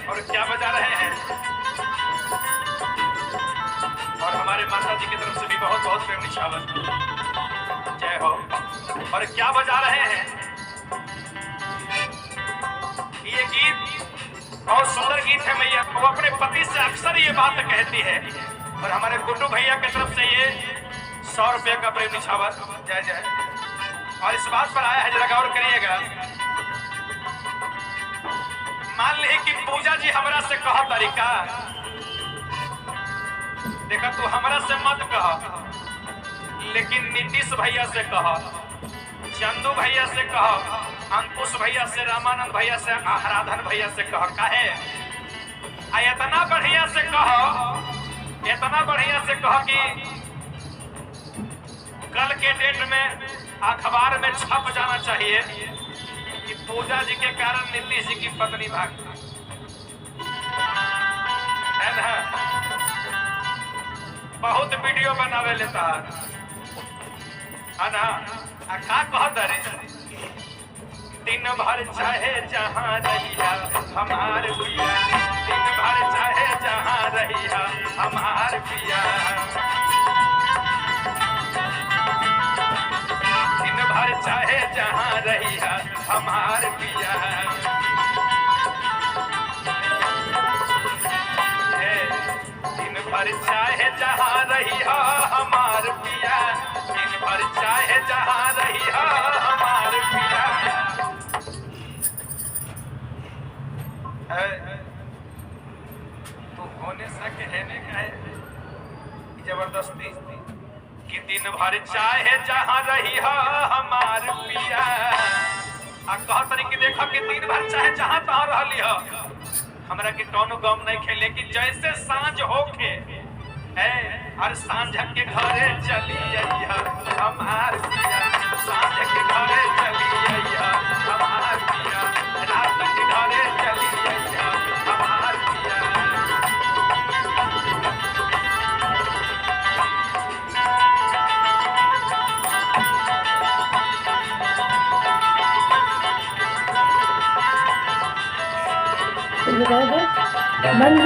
और क्या बजा रहे हैं। और हमारे माता जी की तरफ से भी बहुत बहुत प्रेम निछावर, जय हो। और क्या बजा रहे हैं, ये गीत बहुत सुंदर गीत है मैया। वो अपने पति से अक्सर ये बात कहती है। और हमारे गुड्डू भैया की तरफ से ये 100 रुपये का प्रेम निछावर, जय जय। और इस बात पर आया है, जरा गौर करिएगा। मान ली कि पूजा जी हमरा से कह तरीका, देखा तू हमरा से मत कह, लेकिन नीतीश भैया से कह, चंदू भैया से कह, अंकुश भैया से, रामानंद भैया से, आराधन भैया से कह। काहे इतना बढ़िया से कह, इतना बढ़िया से कह कि कल के डेट में अखबार में छप जाना चाहिए कि पूजा जी के कारण नीतीश जी की पत्नी भाग है ना। बहुत वीडियो बनावे लेता है ना। का कहत रे, दिन भर चाहे जहाँ रहिया हमार पिया, दिन भर चाहे जहाँ रहिया हमार पिया, दिन भर चाहे जहाँ रहिया हमार पिया। दिन भर चाहे जहाँ रहिया हमार पिया, दिन भर चाहे जहाँ रहिया हमार पिया। तो होने से कहने का है जबरदस्ती कि दिन भर चाहे जहाँ रही हमार पिया। आ कह तरीके देखा कि दिन भर चाहे जहाँ तहाँ रहली हो, हमरा के कौनो गम नहीं खे, लेकिन जैसे सांझ होके हर सांझ के घरे चली अइहा हमार पिया, सांझ के घरे चली अइहा हमार पिया, रात के घरे चली अइहा हमार पिया। बंद